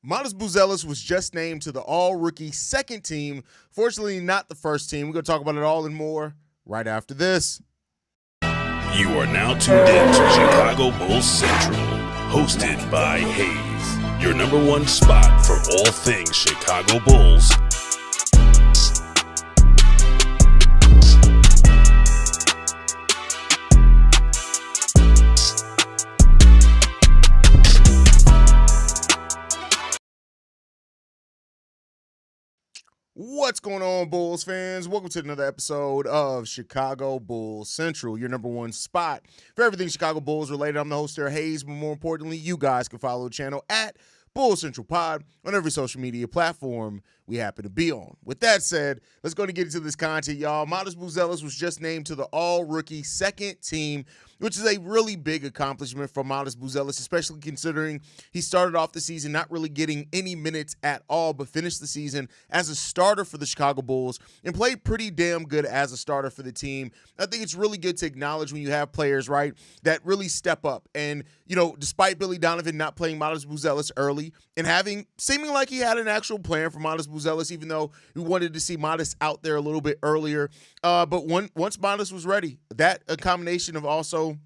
Buzelis was just named to the all-rookie second team. Fortunately, not the first team. We're going to talk about it all and more right after this. You are now tuned in to Chicago Bulls Central, hosted by Haize, your number one spot for all things Chicago Bulls. What's going on, Bulls fans? Welcome to another episode of Chicago Bulls Central, your number one spot for everything Chicago Bulls related. I'm the host here, Haize, but more importantly, you guys can follow the channel at Bulls Central Pod on every social media platform we happen to be on. With that said, let's go and get into this content, y'all. Buzelis was just named to the all-rookie second team, which is a really big accomplishment for Buzelis, especially considering he started off the season not really getting any minutes at all, but finished the season as a starter for the Chicago Bulls and played pretty damn good as a starter for the team. I think it's really good to acknowledge when you have players, right, that really step up. And, you know, despite Billy Donovan not playing Buzelis early and having seeming like he had an actual plan for Buzelis, even though we wanted to see Modest out there a little bit earlier. But once Modest was ready, that a combination of also,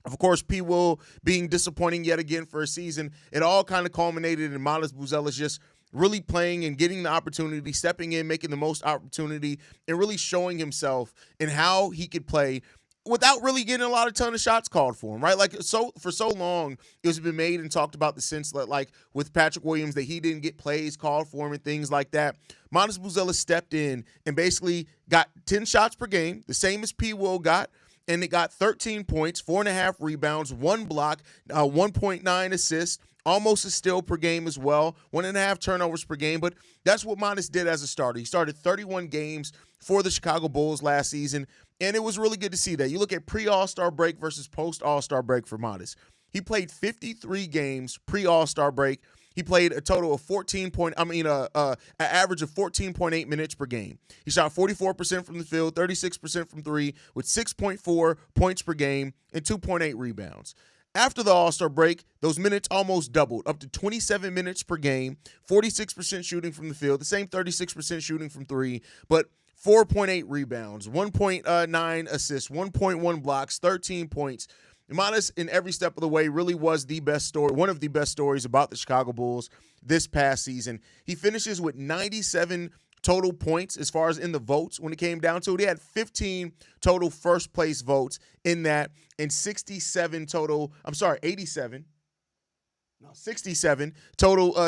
of course, P. Will being disappointing yet again for a season, it all kind of culminated in Buzelis just really playing and getting the opportunity, stepping in, making the most opportunity, and really showing himself and how he could play without really getting a ton of shots called for him, right? Like, so for so long, it was been made and talked about the sense that, like, with Patrick Williams, that he didn't get plays called for him and things like that. Buzelis stepped in and basically got 10 shots per game, the same as P. Will got, and it got 13 points, 4.5 rebounds, 1 block, 1.9 assists, almost a steal per game as well, 1.5 turnovers per game. But that's what Modest did as a starter. He started 31 games for the Chicago Bulls last season, and it was really good to see that. You look at pre-All-Star break versus post-All-Star break for Modest. He played 53 games pre-All-Star break. He played a total of an average of 14.8 minutes per game. He shot 44% from the field, 36% from three, with 6.4 points per game and 2.8 rebounds. After the All-Star break, those minutes almost doubled, up to 27 minutes per game, 46% shooting from the field, the same 36% shooting from three, but 4.8 rebounds, 1.9 assists, 1.1 blocks, 13 points. Modest, in every step of the way, really was the best story, one of the best stories about the Chicago Bulls this past season. He finishes with 97 total points as far as in the votes when it came down to it. He had 15 total first-place votes in that and 67 total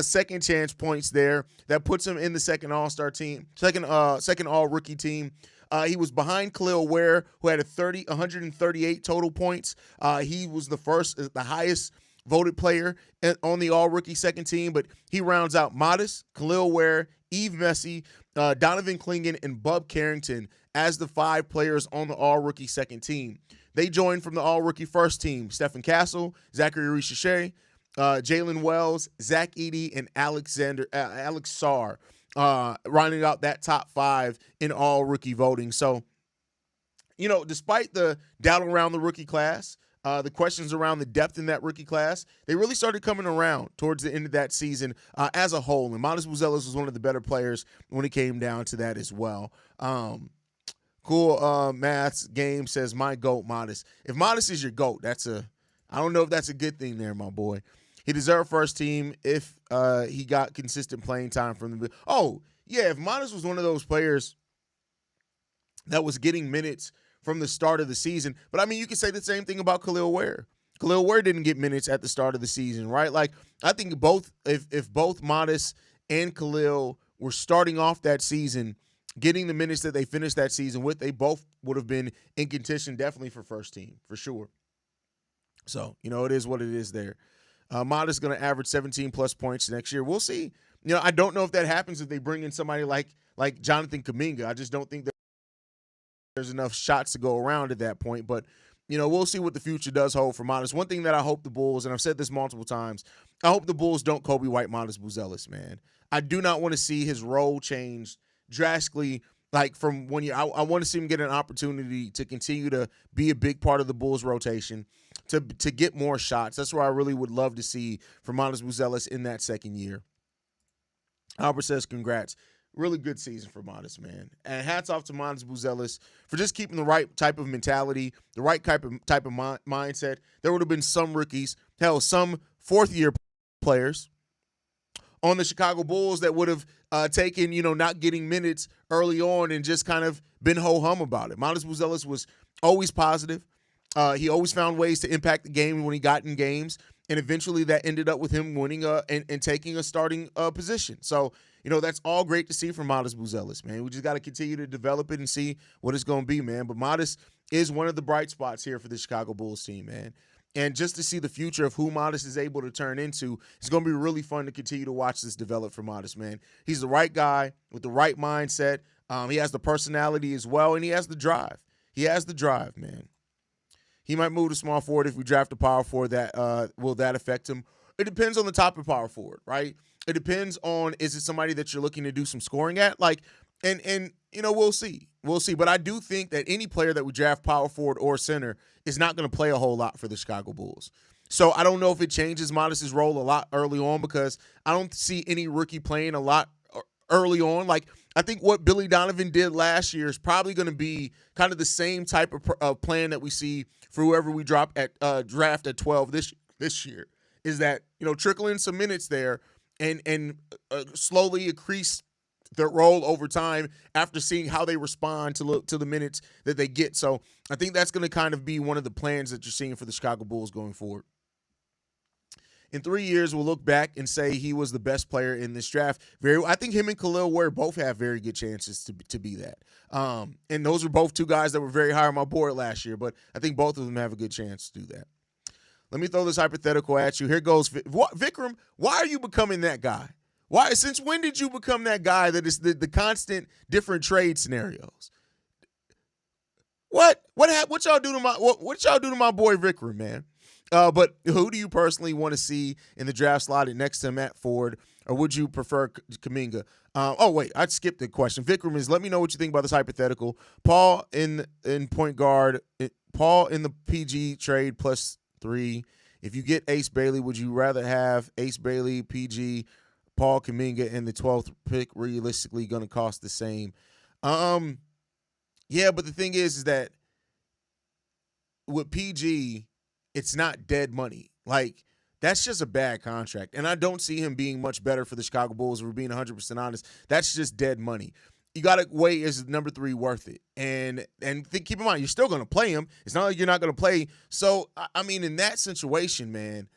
second chance points there. That puts him in the second all-star team, second all-rookie team. He was behind Khalil Ware, who had 138 total points. He was the highest voted player on the all-rookie second team, but he rounds out Modest, Khalil Ware, Yves Messi, Donovan Clingan, and Bub Carrington as the 5 players on the all-rookie second team. They joined from the all-rookie first team: Stephen Castle, Zachary Richichet, Jalen Wells, Zach Edey, and Alex Sarr, rounding out that top 5 in all-rookie voting. So, you know, despite the doubt around the rookie class, the questions around the depth in that rookie class, they really started coming around towards the end of that season as a whole. And Buzelis was one of the better players when it came down to that as well. Cool Maths Game says, my GOAT, Modest. If Modest is your GOAT, I don't know if that's a good thing there, my boy. He deserved first team if he got consistent playing time from the – oh, yeah, if Modest was one of those players that was getting minutes from the start of the season. But, I mean, you could say the same thing about Khalil Ware. Khalil Ware didn't get minutes at the start of the season, right? Like, I think if both Modest and Khalil were starting off that season, getting the minutes that they finished that season with, they both would have been in contention definitely for first team, for sure. So, you know, it is what it is there. Modest going to average 17-plus points next year. We'll see. You know, I don't know if that happens if they bring in somebody like Jonathan Kuminga. I just don't think that there's enough shots to go around at that point. But, you know, we'll see what the future does hold for Modest. One thing that I hope the Bulls, and I've said this multiple times, I hope the Bulls don't Kobe White Buzelis, man. I do not want to see his role change drastically Like from 1 year, I want to see him get an opportunity to continue to be a big part of the Bulls rotation, to get more shots. That's where I really would love to see from Buzelis in that second year. Albert says, congrats. Really good season for Modest, man. And hats off to Buzelis for just keeping the right type of mentality, the right type of mindset. There would have been some rookies, hell, some fourth-year players on the Chicago Bulls that would have taken, not getting minutes early on and just kind of been ho-hum about it. Buzelis was always positive. He always found ways to impact the game when he got in games, and eventually that ended up with him winning and taking a starting position. So, that's all great to see from Buzelis, man. We just got to continue to develop it and see what it's going to be, man. But Modest is one of the bright spots here for the Chicago Bulls team, man. And just to see the future of who Modest is able to turn into, it's going to be really fun to continue to watch this develop for Modest, man. He's the right guy with the right mindset. He has the personality as well, and he has the drive. He has the drive, man. He might move to small forward if we draft a power forward. Will that affect him? It depends on the type of power forward, right? It depends on, is it somebody that you're looking to do some scoring at? And we'll see. We'll see. But I do think that any player that we draft power forward or center is not going to play a whole lot for the Chicago Bulls. So I don't know if it changes Modest's role a lot early on, because I don't see any rookie playing a lot early on. Like, I think what Billy Donovan did last year is probably going to be kind of the same type of plan that we see for whoever we draft at 12 this year, is that, trickle in some minutes there and slowly increase their role over time after seeing how they respond to the minutes that they get. So I think that's going to kind of be one of the plans that you're seeing for the Chicago Bulls going forward. In 3 years, we'll look back and say he was the best player in this draft. I think him and Khalil Ware both have very good chances to be that. And those are both two guys that were very high on my board last year, but I think both of them have a good chance to do that. Let me throw this hypothetical at you. Here goes. Vikram, why are you becoming that guy? Why? Since when did you become that guy that is the constant different trade scenarios? What y'all do to my boy Vikram, man? But who do you personally want to see in the draft slotted next to Matt Ford, or would you prefer Kuminga? Wait, I skipped the question. Vikram is, let me know what you think about this hypothetical. Paul in point guard, Paul in the PG trade +3. If you get Ace Bailey, would you rather have Ace Bailey, PG, Paul Kuminga, and the 12th pick realistically going to cost the same? Yeah, but the thing is that with PG, it's not dead money. Like, that's just a bad contract. And I don't see him being much better for the Chicago Bulls, if we're being 100% honest. That's just dead money. You got to weigh, is number 3 worth it? And keep in mind, you're still going to play him. It's not like you're not going to play. So, I mean, in that situation, man,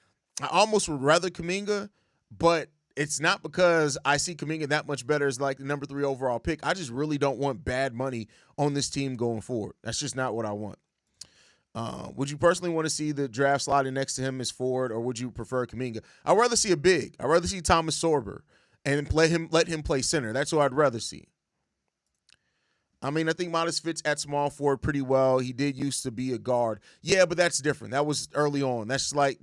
I almost would rather Kuminga, but it's not because I see Kuminga that much better as like the number 3 overall pick. I just really don't want bad money on this team going forward. That's just not what I want. Would you personally want to see the draft slotted next to him as Ford, or would you prefer Kuminga? I'd rather see a big. I'd rather see Thomas Sorber and let him play center. That's what I'd rather see. I mean, I think Modest fits at small forward pretty well. He did used to be a guard. Yeah, but that's different. That was early on. That's like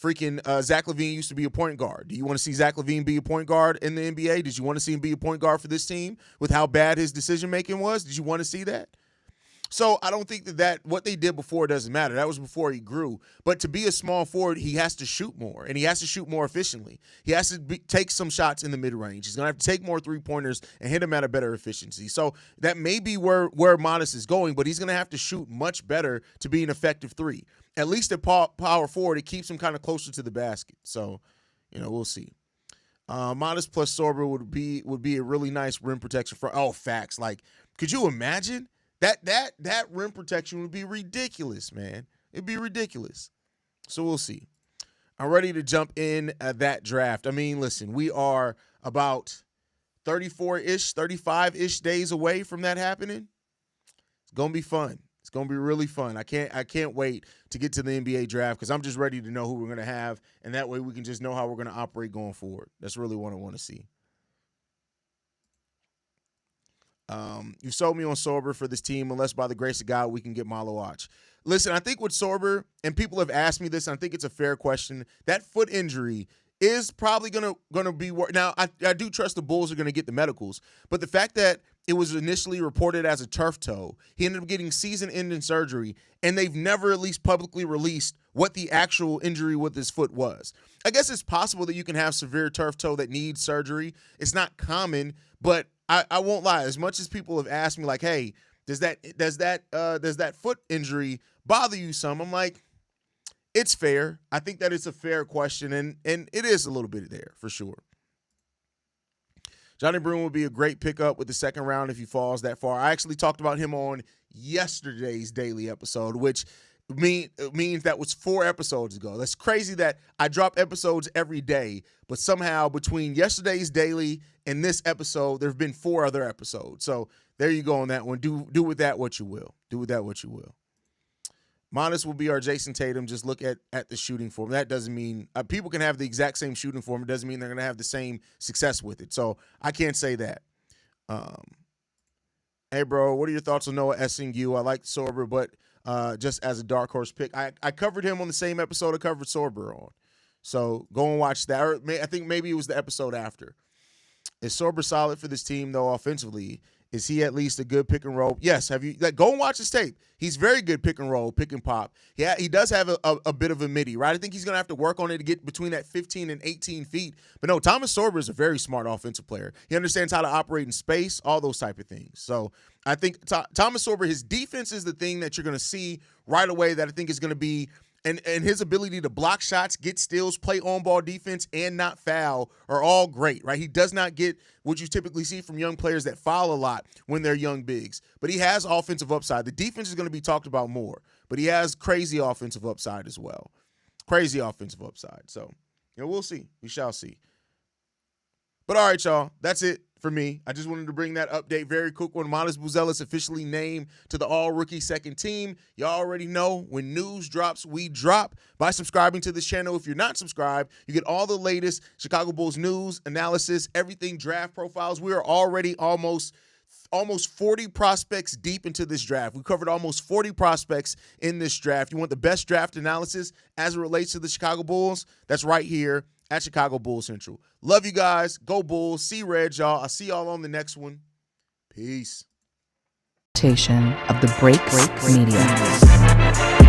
freaking Zach LaVine used to be a point guard. Do you want to see Zach LaVine be a point guard in the NBA? Did you want to see him be a point guard for this team with how bad his decision-making was? Did you want to see that? So I don't think that what they did before doesn't matter. That was before he grew. But to be a small forward, he has to shoot more, and he has to shoot more efficiently. He has to take some shots in the mid-range. He's going to have to take more three-pointers and hit them at a better efficiency. So that may be where Modest is going, but he's going to have to shoot much better to be an effective 3. At least at power forward, it keeps him kind of closer to the basket. So, we'll see. Modest plus Sorber would be a really nice rim protection for. Oh, facts. Like, could you imagine? That rim protection would be ridiculous, man. It'd be ridiculous. So we'll see. I'm ready to jump in at that draft. I mean, listen, we are about 34-ish, 35-ish days away from that happening. It's gonna be fun. It's gonna be really fun. I can't wait to get to the NBA draft, because I'm just ready to know who we're gonna have, and that way we can just know how we're gonna operate going forward. That's really what I want to see. You sold me on Sorber for this team, unless by the grace of God we can get Malawach. Listen, I think with Sorber, and people have asked me this, and I think it's a fair question, that foot injury is probably gonna be now. I do trust the Bulls are gonna get the medicals, but the fact that it was initially reported as a turf toe. He ended up getting season-ending surgery, and they've never at least publicly released what the actual injury with his foot was. I guess it's possible that you can have severe turf toe that needs surgery. It's not common, but I won't lie. As much as people have asked me, like, hey, does that foot injury bother you some? I'm like, it's fair. I think that it's a fair question, and it is a little bit there for sure. Johnny Broome would be a great pickup with the second round if he falls that far. I actually talked about him on yesterday's daily episode, which means that was 4 episodes ago. That's crazy that I drop episodes every day, but somehow between yesterday's daily and this episode, there have been 4 other episodes. So there you go on that one. Do with that what you will. Do with that what you will. Modest will be our Jason Tatum. Just look at the shooting form. That doesn't mean people can have the exact same shooting form. It doesn't mean they're going to have the same success with it. So I can't say that. Hey, bro, what are your thoughts on Noah SNU? I like Sorber, but just as a dark horse pick, I covered him on the same episode I covered Sorber on. So go and watch that. Or I think maybe it was the episode after. Is Sorber solid for this team, though, offensively? Is he at least a good pick and roll? Yes. Have you go and watch his tape? He's very good pick and roll, pick and pop. Yeah, he does have a bit of a midi, right? I think he's going to have to work on it to get between that 15 and 18 feet. But no, Thomas Sorber is a very smart offensive player. He understands how to operate in space, all those type of things. So I think Thomas Sorber, his defense is the thing that you're going to see right away that I think is going to be and his ability to block shots, get steals, play on-ball defense, and not foul are all great, right? He does not get what you typically see from young players that foul a lot when they're young bigs. But he has offensive upside. The defense is going to be talked about more, but he has crazy offensive upside as well. Crazy offensive upside. So, we'll see. We shall see. But all right, y'all, that's it for me. I just wanted to bring that update. Very quick one. Modest Buzelis officially named to the all-rookie second team. Y'all already know when news drops, we drop. By subscribing to this channel, if you're not subscribed, you get all the latest Chicago Bulls news, analysis, everything, draft profiles. We are already almost 40 prospects deep into this draft. We covered almost 40 prospects in this draft. You want the best draft analysis as it relates to the Chicago Bulls? That's right here at Chicago Bulls Central. Love you guys. Go Bulls. See Red, y'all. I'll see y'all on the next one. Peace. Of the Break Media.